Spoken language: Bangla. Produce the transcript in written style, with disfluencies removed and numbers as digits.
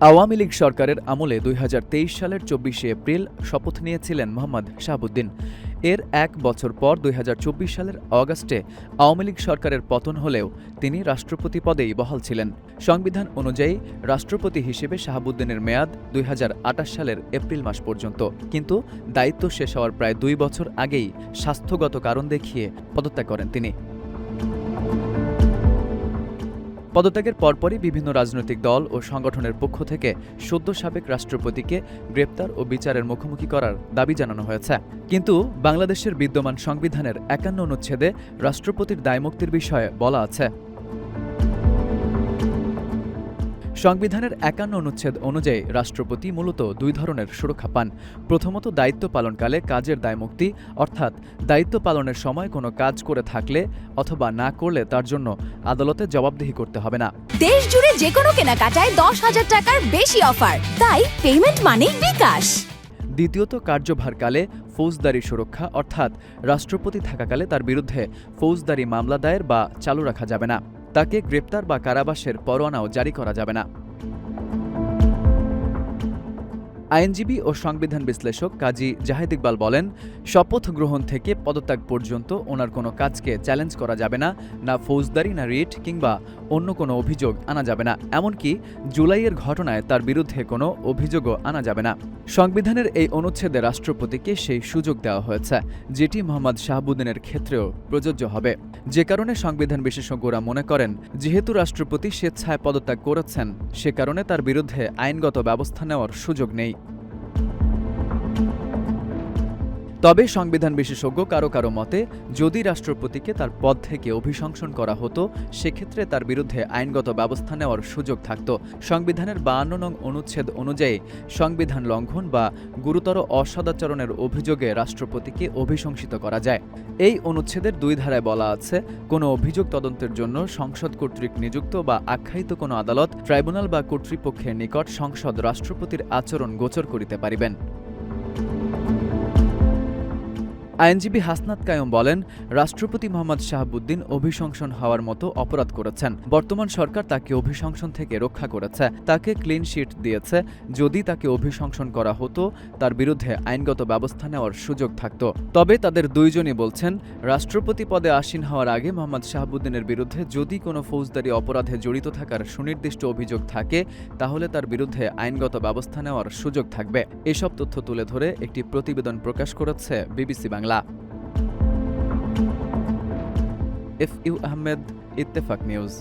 আওয়ামী লীগ সরকারের আমলে ২০২৩ সালের ২৪শে এপ্রিল শপথ নিয়েছিলেন মোহাম্মদ শাহাবুদ্দিন। এর এক বছর পর ২০২৪ সালের অগাস্টে আওয়ামী লীগ সরকারের পতন হলেও তিনি রাষ্ট্রপতি পদেই বহাল ছিলেন। সংবিধান অনুযায়ী রাষ্ট্রপতি হিসেবে শাহাবুদ্দিনের মেয়াদ ২০২৮ সালের এপ্রিল মাস পর্যন্ত, কিন্তু দায়িত্ব শেষ হওয়ার প্রায় ২ বছর আগেই স্বাস্থ্যগত কারণ দেখিয়ে পদত্যাগ করেন তিনি। পদত্যাগের পরপরই বিভিন্ন রাজনৈতিক দল ও সংগঠনের পক্ষ থেকে সদ্য সাবেক রাষ্ট্রপতিকে গ্রেপ্তার ও বিচারের মুখোমুখি করার দাবি জানানো হয়েছে। কিন্তু বাংলাদেশের বিদ্যমান সংবিধানের ৫১ অনুচ্ছেদে রাষ্ট্রপতির দায়মুক্তির বিষয়ে বলা আছে। সংবিধানের ৫১ অনুচ্ছেদ অনুযায়ী রাষ্ট্রপতি মূলত দুই ধরনের সুরক্ষা পান। প্রথমত, দায়িত্ব পালনকালে কাজের দায়মুক্তি, অর্থাৎ দায়িত্ব পালনের সময় কোনো কাজ করে থাকলে অথবা না করলে তার জন্য আদালতে জবাবদিহি করতে হবে না। দেশ জুড়ে যে কোনো কেনাকাটায় ১০,০০০ টাকার বেশি অফার, তাই পেমেন্ট মানেই বিকাশ। দ্বিতীয়ত, কার্যভারকালে ফৌজদারি সুরক্ষা, অর্থাৎ রাষ্ট্রপতি থাকাকালে তার বিরুদ্ধে ফৌজদারি মামলা দায়ের বা চালু রাখা যাবে না। তাকে গ্রেপ্তার বা কারাবাসের পরোয়ানাও জারি করা যাবে না। আইনজীবী ও সংবিধান বিশ্লেষক কাজী জাহেদ ইকবাল বলেন, শপথ গ্রহণ থেকে পদত্যাগ পর্যন্ত ওনার কোনো কাজকে চ্যালেঞ্জ করা যাবে না, না ফৌজদারি, না রিট কিংবা অন্য কোনো অভিযোগ আনা যাবে না। এমনকি জুলাইয়ের ঘটনায় তার বিরুদ্ধে কোনো অভিযোগও আনা যাবে না। সংবিধানের এই অনুচ্ছেদে রাষ্ট্রপতিকে সেই সুযোগ দেওয়া হয়েছে, যেটি মোহাম্মদ শাহাবুদ্দিনের ক্ষেত্রেও প্রযোজ্য হবে। যে কারণে সংবিধান বিশেষজ্ঞরা মনে করেন, যেহেতু রাষ্ট্রপতি স্বেচ্ছায় পদত্যাগ করেছেন, সে কারণে তার বিরুদ্ধে আইনগত ব্যবস্থা নেওয়ার সুযোগ নেই। তবে সংবিধান বিশেষজ্ঞ কারো মতে, যদি রাষ্ট্রপতিকে তার পদ থেকে অভিশংসন করা হতো, সেক্ষেত্রে তার বিরুদ্ধে আইনগত ব্যবস্থা নেওয়ার সুযোগ থাকত। সংবিধানের ৫২ নং অনুচ্ছেদ অনুযায়ী সংবিধান লঙ্ঘন বা গুরুতর অসদাচরণের অভিযোগে রাষ্ট্রপতিকে অভিশংসিত করা যায়। এই অনুচ্ছেদের ২ ধারায় বলা আছে, কোনো অভিযোগ তদন্তের জন্য সংসদ কর্তৃক নিযুক্ত বা আখ্যায়িত কোনো আদালত, ট্রাইব্যুনাল বা কর্তৃপক্ষের নিকট সংসদ রাষ্ট্রপতির আচরণ গোচর করিতে পারিবেন। আইনজীবী হাসনাত কায়ুম বলেন, রাষ্ট্রপতি মোহাম্মদ শাহাবুদ্দিন অভিশংসন হওয়ার মতো অপরাধ করেছেন। বর্তমান সরকার তাকে অভিশংসন থেকে রক্ষা করেছে, তাকে ক্লিন শিট দিয়েছে। যদি তাকে অভিশংসন করা হতো, তার বিরুদ্ধে আইনগত ব্যবস্থা নেওয়ার সুযোগ থাকত। তবে তাদের দুইজনই বলছেন, রাষ্ট্রপতি পদে আসীন হওয়ার আগে মোহাম্মদ শাহাবুদ্দিনের বিরুদ্ধে যদি কোনো ফৌজদারি অপরাধে জড়িত থাকার সুনির্দিষ্ট অভিযোগ থাকে, তাহলে তার বিরুদ্ধে আইনগত ব্যবস্থা নেওয়ার সুযোগ থাকবে। এসব তথ্য তুলে ধরে একটি প্রতিবেদন প্রকাশ করেছে BBC Bangla. F U Ahmed, Ittefaq news.